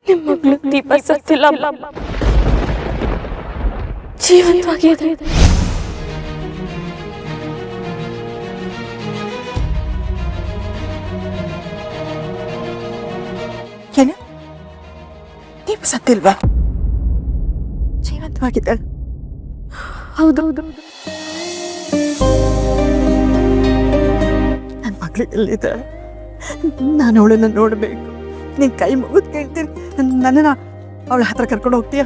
ನಿಮ್ಮ ಮಗಳು ದೀಪ ಸತ್ತಿಲ್ಲ, ಜೀವಂತವಾಗಿದೆ. ಏನು? ದೀಪ ಸತ್ತಿಲ್ವಾ? ಜೀವಂತವಾಗಿದ್ದಾಳೆ? ಹೌದೌದು. ನನ್ನ ಮಗಳು ಎಲ್ಲಿದ್ದಾಳೆ? ನಾನು ಅವಳನ್ನು ನೋಡಬೇಕು. ನೀನು ಕೈ ಮುಗಿದು ಕೇಳ್ತೀನಿ, ನನ್ನನ್ನು ಅವಳ ಹತ್ರ ಕರ್ಕೊಂಡು ಹೋಗ್ತೀಯಾ?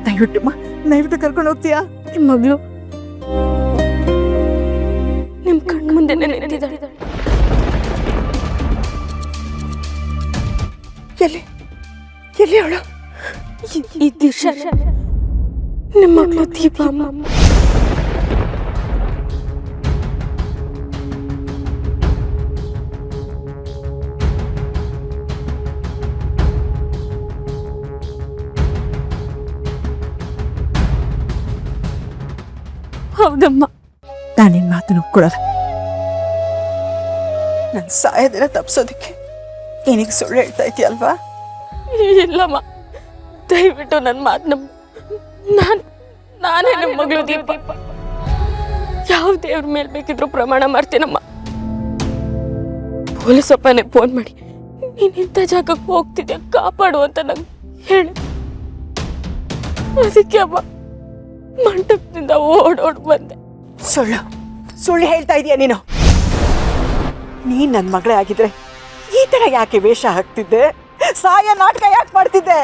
ದಯವಿಟ್ಟು ಕರ್ಕೊಂಡು ಹೋಗ್ತೀಯಾ? ನಿಮ್ಮ ಮಗಳು ನಿಮ್ಮ ಕಣ್ಣು ಮುಂದೆ ನಿಂತಿದ್ದಾಳೆ. ಎಲ್ಲಿ ಅವಳು? ಈ ದಿಶಾ ನಿಮ್ಮ ಮಗಳು ದೀಪ ಅಮ್ಮ. ಹೌದಮ್ಮ. ನಾನಿನ್ ಮಾತನ್ನು ಒಪ್ಕೊಳ್ಳೋದು. ನನ್ನ ಸಾಯೋದನ್ನ ತಪ್ಪಿಸೋದಕ್ಕೆ ಏನೀಗ ಸುಳ್ಳು ಹೇಳ್ತಾ ಇದೆಯಲ್ವಾ? ಇಲ್ಲಮ್ಮ, ದಯವಿಟ್ಟು ನನ್ನ ಮಾತು ನಂಬು. ನಾನೇ ನಿಮ್ಮ ಮಗಳು ದೀಪ. ಯಾವ ದೇವ್ರ ಮೇಲೆ ಬೇಕಿದ್ರು ಪ್ರಮಾಣ ಮಾಡ್ತೀನಮ್ಮ. ಪೊಲೀಸಪ್ಪನೇ ಫೋನ್ ಮಾಡಿ ನೀನು ಇಂಥ ಜಾಗಕ್ಕೆ ಹೋಗ್ತಿದ್ಯಾ, ಕಾಪಾಡು ಅಂತ ನಂಗೆ ಹೇಳಿ. ಅದಕ್ಕೆ ಅಮ್ಮ ಮಂಟಪದಿಂದ ಓಡೋಡ್ ಬಂದೆ. ಸುಳ್ಳು ಹೇಳ್ತಾ ಇದೀಯ ನೀನು. ನೀನ್ ನನ್ನ ಮಗಳೇ ಆಗಿದ್ರೆ ಈ ತರ ಯಾಕೆ ವೇಷ ಹಾಕ್ತಿದ್ದೆ? ಸಾಯ ನಾಟಕ ಯಾಕೆ ಮಾಡ್ತಿದ್ದೆ?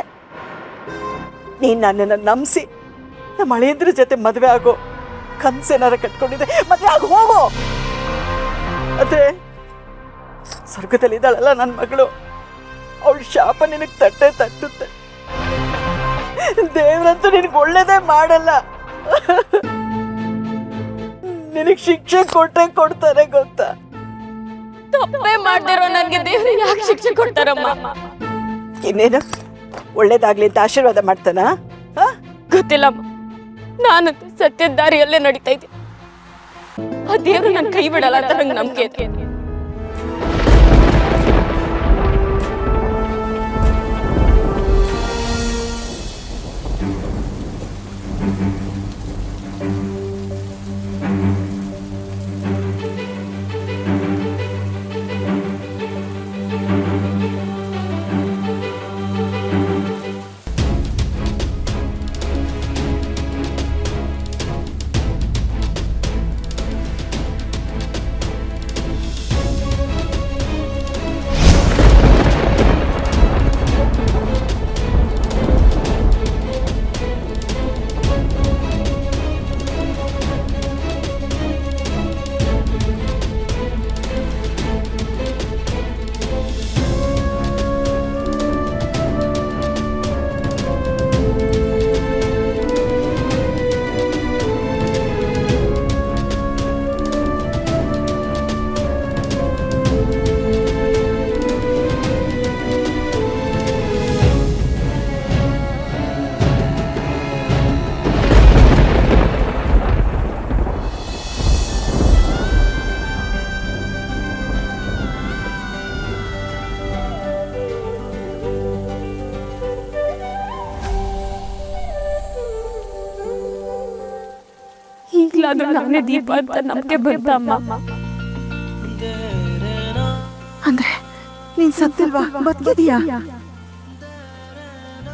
ನೀನ್ ನನ್ನನ್ನು ನಂಬಿಸಿ ನಮ್ಮ ಹಳೆಯಂದ್ರ ಜೊತೆ ಮದುವೆ ಆಗೋ ಕನ್ಸೇನಾರ ಕಟ್ಕೊಂಡಿದ್ದೆ, ಮದುವೆ ಆಗ ಹೋಗೋ. ಅದೇ ಸ್ವರ್ಗದಲ್ಲಿದ್ದಾಳಲ್ಲ ನನ್ನ ಮಗಳು, ಅವಳ ಶಾಪ ನಿನಗೆ ತಟ್ಟುತ್ತೆ. ದೇವ್ರಂತೂ ನಿನಗೆ ಒಳ್ಳೇದೇ ಮಾಡಲ್ಲ. ನಿನಗೆ ಶಿಕ್ಷೆ ಕೊಡ್ತಾರೆ ಗೊತ್ತಾ? ತಪ್ಪೇ ಮಾಡ್ದಿರೋ ನನಗೆ ದೇವ್ರು ಯಾಕೆ ಶಿಕ್ಷೆ ಕೊಡ್ತಾರಮ್ಮ? ಇನ್ನೇನು ಒಳ್ಳೇದಾಗ್ಲಿ ಅಂತ ಆಶೀರ್ವಾದ ಮಾಡ್ತಾನ? ಗೊತ್ತಿಲ್ಲಮ್ಮ, ನಾನು ಸತ್ಯದ ದಾರಿಯಲ್ಲೇ ನಡೀತಾ ಇದ್ದೆ. ಆ ದೇವ್ರು ನನ್ನ ಕೈ ಬಿಡಲ್ಲ ಅಂತ ನಂಗೆ ನಂಬಿಕೆ ಇದೆ. ಈಗಲಾದ್ರೂ ನಾನೇ ದೀಪ ಅಂತ ನಮ್ಗೆ ಬಂತಮ್ಮ. ಅಂದ್ರೆ ನೀನ್ ಸತ್ತಿಲ್ವಾ? ಬದುಕಿದೀಯಾ?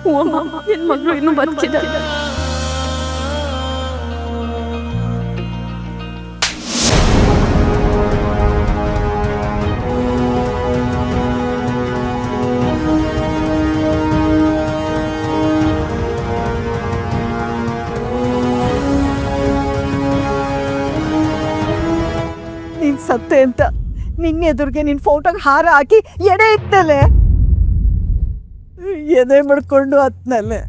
ಓ ಅಮ್ಮ, ನಿನ್ ಮಗಳು ಇನ್ನೂ ಬದುಕಿದ್ದಾರೆ. ನೀನ್ ಸತ್ತೆ ಅಂತ ನಿನ್ನೆ ಎದುರಿಗೆ ನಿನ್ ಫೋಟೋಗೆ ಹಾರ ಹಾಕಿ ಎಡೆ ಇಟ್ಟಲೆ, ಎದೆ ಮಾಡ್ಕೊಂಡು ಹತ್ನಲ್ಲೇ.